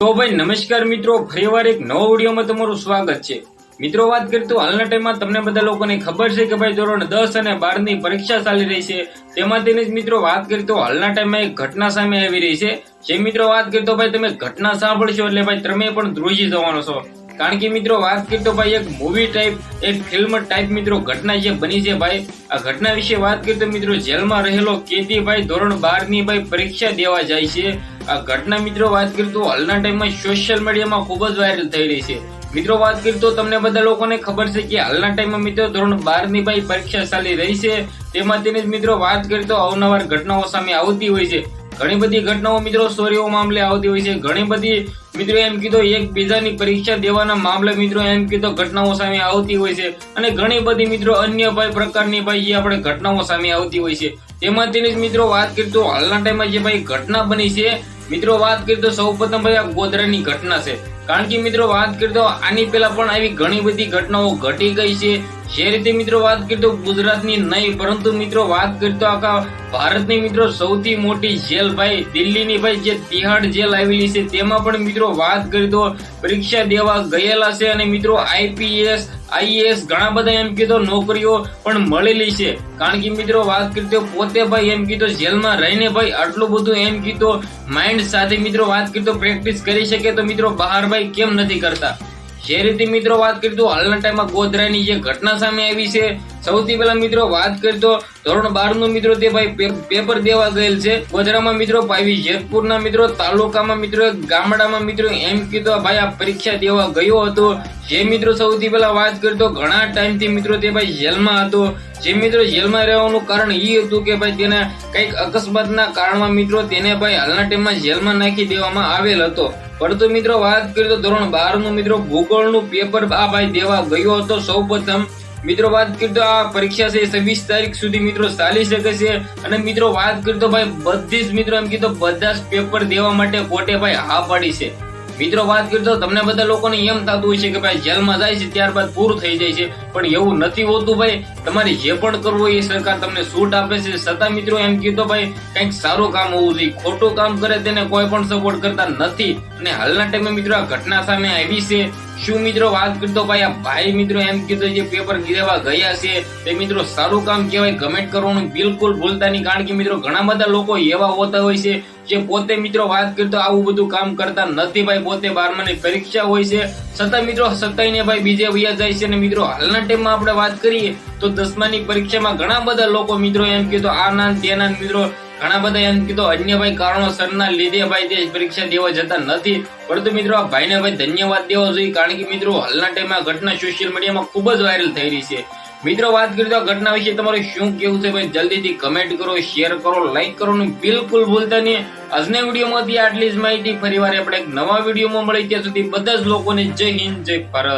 તો ભાઈ નમસ્કાર મિત્રો, ફરીવાર એક નવો વિડીયોમાં તમારું સ્વાગત છે। મિત્રો વાત કરીએ તો હાલના ટાઈમમાં તમને બધા લોકોને ખબર છે કે ભાઈ ધોરણ 10 અને 12 ની પરીક્ષા ચાલી રહી છે। તેમાંથી જ મિત્રો વાત કરીએ તો હાલના ટાઈમમાં એક ઘટના સામે આવી રહી છે। જે મિત્રો વાત કરીએ તો ભાઈ તમે ઘટના સાંભળશો એટલે ભાઈ તમે પણ ધ્રુજી જવાનો છો। કારણ કે મિત્રો વાત કરીએ તો ભાઈ એક મૂવી ટાઈપ, એક ફિલ્મ ટાઈપ મિત્રો ઘટના જે બની છે ભાઈ। આ ઘટના વિશે વાત કરીએ તો મિત્રો જેલમાં રહેલો કેદી ભાઈ ધોરણ 12 ની ભાઈ પરીક્ષા દેવા જાય છે। આ ઘટના મિત્રો વાત કરીએ તો હાલના ટાઈમમાં સોશિયલ મીડિયામાં ખૂબ જ વાયરલ થઈ રહી છે। મિત્રો વાત કરીએ તો તમને બધા લોકોને ખબર છે કે હાલના ટાઈમમાં મિત્રો ધોરણ 12 ની ભાઈ પરીક્ષા ચાલી રહી છે। તેમાંથી જ મિત્રો વાત કરીએ તો અવનવાર ઘટનાઓ સામે આવતી હોય છે। ઘણી બધી ઘટનાઓ મિત્રો ચોરીઓ મામલે આવતી હોય છે। ઘણી બધી મિત્રો એમ કીધો એકબીજાની પરીક્ષા દેવાના મામલે મિત્રો એમ કીધો ઘટનાઓ સામે આવતી હોય છે। અને ઘણી બધી મિત્રો અન્ય ભાઈ પ્રકારની ભાઈ જે આપણે ઘટનાઓ સામે આવતી હોય છે। તેમાંથી જ મિત્રો વાત કરીએ તો હાલના ટાઈમમાં જે ભાઈ ઘટના બની છે મિત્રો વાત કરીએ તો સૌપ્રથમ ભાઈ આ ગોધરાની ઘટના છે। કારણ કે મિત્રો વાત કરીએ તો આની પહેલા પણ આવી ઘણી બધી ઘટનાઓ ઘટી ગઈ છે। જે રીતે મિત્રો વાત કરીએ તો ગુજરાતની નહીં પરંતુ મિત્રો વાત કરીએ તો આખા ભારતની મિત્રો સૌથી મોટી જેલ ભાઈ દિલ્હીની ભાઈ જે તિહાડ જેલ આવેલી છે તેમાં પણ મિત્રો વાત કરીએ તો પરીક્ષા દેવા ગયેલા છે। અને મિત્રો આઈપીએસ આઈએએસ ઘણા બધા એમ કીધો નોકરીઓ પણ મળેલી છે। કારણ કે મિત્રો વાત કરીએ તો પોતે ભાઈ એમ કીધો જેલમાં રહીને ભાઈ આટલું બધું એમ કીધો માઇન્ડ સાથે મિત્રો વાત કરીએ તો પ્રેક્ટિસ કરી શકે તો મિત્રો બહાર ભાઈ કેમ નથી કરતા। જે રીતે મિત્રો વાત કરીએ તો હાલના ટાઈમમાં ગોધરાની જે ઘટના સામે આવી છે, સૌથી પહેલા મિત્રો વાત કરીએ તો ધોરણ 12 નું મિત્રો તે ભાઈ પેપર દેવા ગયેલ છે ગોધરામાં મિત્રો પાવી જેતપુરના મિત્રો તાલુકામાં મિત્રો એક ગામડામાં મિત્રો એમ કીધો ભાઈ આ પરીક્ષા દેવા ગયો હતો। જે મિત્રો સૌથી પહેલા વાત કરીએ તો ઘણા ટાઈમથી મિત્રો તે ભાઈ જેલમાં હતો। જે મિત્રો જેલમાં રહેવાનું કારણ એ હતું કે ભાઈ તેને કઈક અકસ્માતના કારણમાં મિત્રો તેને ભાઈ હાલના ટાઈમમાં જેલમાં નાખી દેવામાં આવેલ હતો। પરંતુ મિત્રો વાત કરીએ તો ધોરણ 12 નું મિત્રો ભૂગોળનું પેપર આ ભાઈ દેવા ગયો હતો સૌપ્રથમ। મિત્રો વાત કરીએ તો આ પરીક્ષા છે 26 તારીખ સુધી મિત્રો ચાલી શકે છે। અને મિત્રો વાત કરીએ તો ભાઈ બધી જ મિત્રો એમ કીધું બધા જ પેપર દેવા માટે કોર્ટે ભાઈ હા પાડી છે। મિત્રો વાત કરીએ તો તમને બધા લોકોને એમ થતું હોય છે કે ભાઈ જેલમાં જાય છે ત્યારબાદ પૂરું થઈ જાય છે, પણ એવું નથી હોતું ભાઈ। તમારે જે પણ કરવું હોય એ સરકાર તમને છૂટ આપે છે, છતાં મિત્રો એમ કીધું ભાઈ કંઈક સારું કામ હોવું જોઈએ। ખોટું કામ કરે તેને કોઈ પણ સપોર્ટ કરતા નથી। અને હાલના ટાઈમે મિત્રો આ ઘટના સામે આવી છે। શું મિત્રો વાત કરતો ભાઈ આ ભાઈ મિત્રો એમ કીધું જે પેપર દેવા ગયા છે તે મિત્રો સારું કામ કહેવાય। કમેન્ટ કરવાનું બિલકુલ ભૂલતા નહીં, કારણ કે મિત્રો ઘણા બધા લોકો એવા હોતા હોય છે જે પોતે મિત્રો વાત કરતો આવું બધું કામ કરતા નથી ભાઈ। પોતે 12મા ની પરીક્ષા હોય છે છતાં મિત્રો સતાઈને ભાઈ બીજે વયા જાય છે। અને મિત્રો હાલના ટાઈમમાં આપણે વાત કરીએ તો 10મા ની પરીક્ષામાં ઘણા બધા લોકો મિત્રો એમ કીધું આ ના તેના મિત્રો ઘણા બધા એમ કીધું અન્ય ભાઈ કારણોસરના લીધે ભાઈ તે પરીક્ષા દેવા જતા નથી। પરંતુ મિત્રો આ ભાઈને ભાઈ ધન્યવાદ દેવો જોઈએ, કારણ કે મિત્રો હાલના ટાઈમમાં ઘટના સોશિયલ મીડિયામાં ખૂબ જ વાયરલ થઈ રહી છે। મિત્રો વાત કરીએ તો આ ઘટના વિશે તમારું શું કેવું છે ભાઈ જલ્દીથી કમેન્ટ કરો, શેર કરો, લાઈક કરવાનું બિલકુલ ભૂલતા નહીં। આજના વિડીયોમાંથી આટલી જ માહિતી, ફરીવાર આપણે એક નવા વિડીયોમાં મળી ત્યાં સુધી બધા જ લોકોને જય હિન્દ, જય ભારત।